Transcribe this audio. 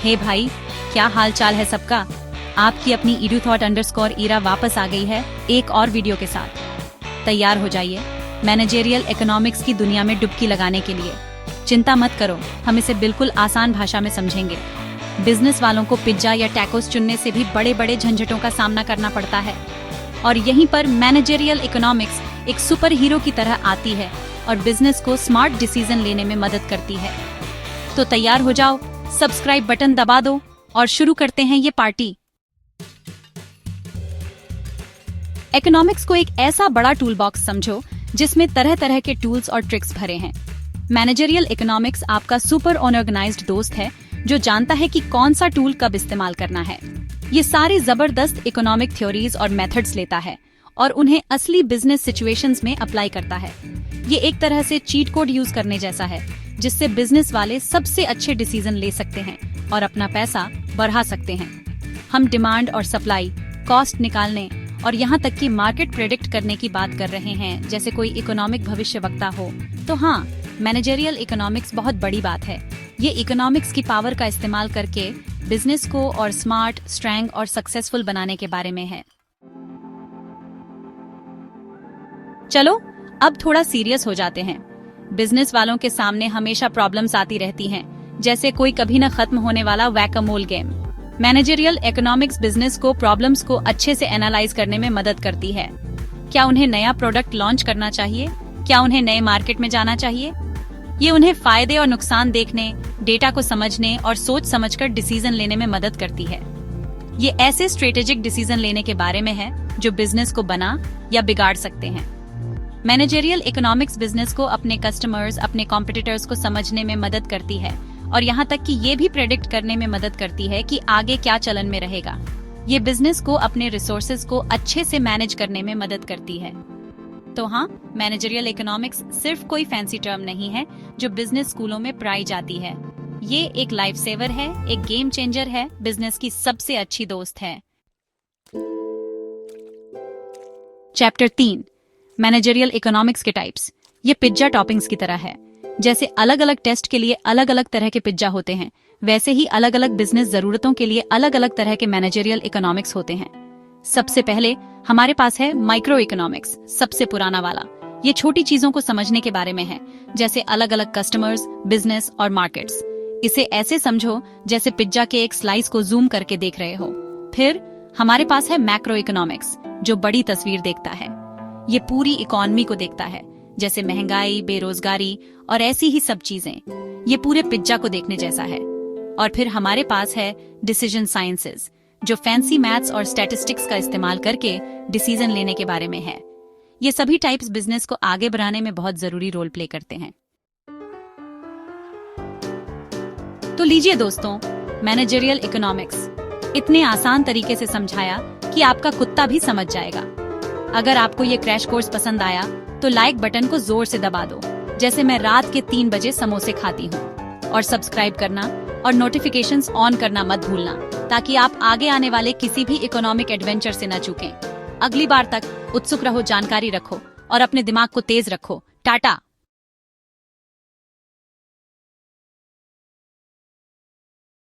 हे भाई, क्या हाल चाल है सबका। आपकी अपनी edu_thought_ira वापस आ गई है एक और वीडियो के साथ। तैयार हो जाइए मैनेजरियल इकोनॉमिक्स की दुनिया में डुबकी लगाने के लिए। चिंता मत करो, हम इसे बिल्कुल आसान भाषा में समझेंगे। बिजनेस वालों को पिज्जा या टैकोस चुनने से भी बड़े बड़े झंझटों का सामना करना पड़ता है, और यहीं पर मैनेजरियल इकोनॉमिक्स एक सुपर हीरो की तरह आती है और बिजनेस को स्मार्ट डिसीजन लेने में मदद करती है। तो तैयार हो जाओ, सब्सक्राइब बटन दबा दो और शुरू करते हैं ये पार्टी। इकोनॉमिक्स को एक ऐसा बड़ा टूल बॉक्स समझो जिसमें तरह तरह के टूल्स और ट्रिक्स भरे हैं। मैनेजरियल इकोनॉमिक्स आपका सुपर ऑर्गेनाइज्ड दोस्त है जो जानता है कि कौन सा टूल कब इस्तेमाल करना है। ये सारी जबरदस्त इकोनॉमिक थ्योरीज और मेथड्स लेता है और उन्हें असली बिजनेस सिचुएशंस में अप्लाई करता है। ये एक तरह से चीट कोड यूज करने जैसा है जिससे बिजनेस वाले सबसे अच्छे डिसीजन ले सकते हैं और अपना पैसा बढ़ा सकते हैं। हम डिमांड और सप्लाई, कॉस्ट निकालने और यहाँ तक कि मार्केट प्रेडिक्ट करने की बात कर रहे हैं जैसे कोई इकोनॉमिक भविष्यवक्ता हो। तो हाँ, मैनेजरियल इकोनॉमिक्स बहुत बड़ी बात है। ये इकोनॉमिक्स की पावर का इस्तेमाल करके बिजनेस को और स्मार्ट, स्ट्रॉन्ग और सक्सेसफुल बनाने के बारे में है। चलो अब थोड़ा सीरियस हो जाते हैं। बिजनेस वालों के सामने हमेशा प्रॉब्लम्स आती रहती हैं, जैसे कोई कभी न खत्म होने वाला वैक-अ-मोल गेम। मैनेजरियल इकोनॉमिक्स बिजनेस को प्रॉब्लम्स को अच्छे से एनालाइज करने में मदद करती है। क्या उन्हें नया प्रोडक्ट लॉन्च करना चाहिए? क्या उन्हें नए मार्केट में जाना चाहिए? ये उन्हें फायदे और नुकसान देखने, डेटा को समझने और सोच समझकर डिसीजन लेने में मदद करती है। ये ऐसे स्ट्रेटेजिक डिसीजन लेने के बारे में है जो बिजनेस को बना या बिगाड़ सकते हैं। मैनेजरियल इकोनॉमिक्स बिजनेस को अपने कस्टमर्स, अपने कॉम्पिटिटर्स को समझने में मदद करती है और यहाँ तक कि ये भी प्रेडिक्ट करने में मदद करती है कि आगे क्या चलन में रहेगा। ये बिजनेस को अपने रिसोर्सेज को अच्छे से मैनेज करने में मदद करती है। तो हाँ, मैनेजरियल इकोनॉमिक्स सिर्फ कोई फैंसी टर्म नहीं है जो बिजनेस स्कूलों में पढ़ाई जाती है। ये एक लाइफ सेवर है, एक गेम चेंजर है, बिजनेस की सबसे अच्छी दोस्त है। चैप्टर 3, मैनेजरियल इकोनॉमिक्स के टाइप्स। ये पिज्जा टॉपिंग्स की तरह है। जैसे अलग अलग टेस्ट के लिए अलग अलग तरह के पिज्जा होते हैं, वैसे ही अलग अलग बिजनेस जरूरतों के लिए अलग अलग तरह के मैनेजरियल इकोनॉमिक्स होते हैं। सबसे पहले हमारे पास है माइक्रो इकोनॉमिक्स, सबसे पुराना वाला। ये छोटी चीजों को समझने के बारे में है, जैसे अलग अलग कस्टमर्स, बिजनेस और मार्केट्स। इसे ऐसे समझो जैसे पिज्जा के एक स्लाइस को जूम करके देख रहे हो। फिर हमारे पास है मैक्रो इकोनॉमिक्स, जो बड़ी तस्वीर देखता है। ये पूरी इकोनॉमी को देखता है, जैसे महंगाई, बेरोजगारी और ऐसी ही सब चीजें। ये पूरे पिज्जा को देखने जैसा है। और फिर हमारे पास है डिसीजन साइंसेस, जो फैंसी मैथ्स और स्टैटिस्टिक्स का इस्तेमाल करके डिसीजन लेने के बारे में है। ये सभी टाइप्स बिजनेस को आगे बढ़ाने में बहुत जरूरी रोल प्ले करते हैं। तो लीजिए दोस्तों, मैनेजरियल इकोनॉमिक्स इतने आसान तरीके से समझाया कि आपका कुत्ता भी समझ जाएगा। अगर आपको ये क्रैश कोर्स पसंद आया तो लाइक बटन को जोर से दबा दो, जैसे मैं रात के 3 बजे समोसे खाती हूँ। और सब्सक्राइब करना और नोटिफिकेशंस ऑन करना मत भूलना, ताकि आप आगे आने वाले किसी भी इकोनॉमिक एडवेंचर से न चूकें। अगली बार तक उत्सुक रहो, जानकारी रखो और अपने दिमाग को तेज रखो। टाटा।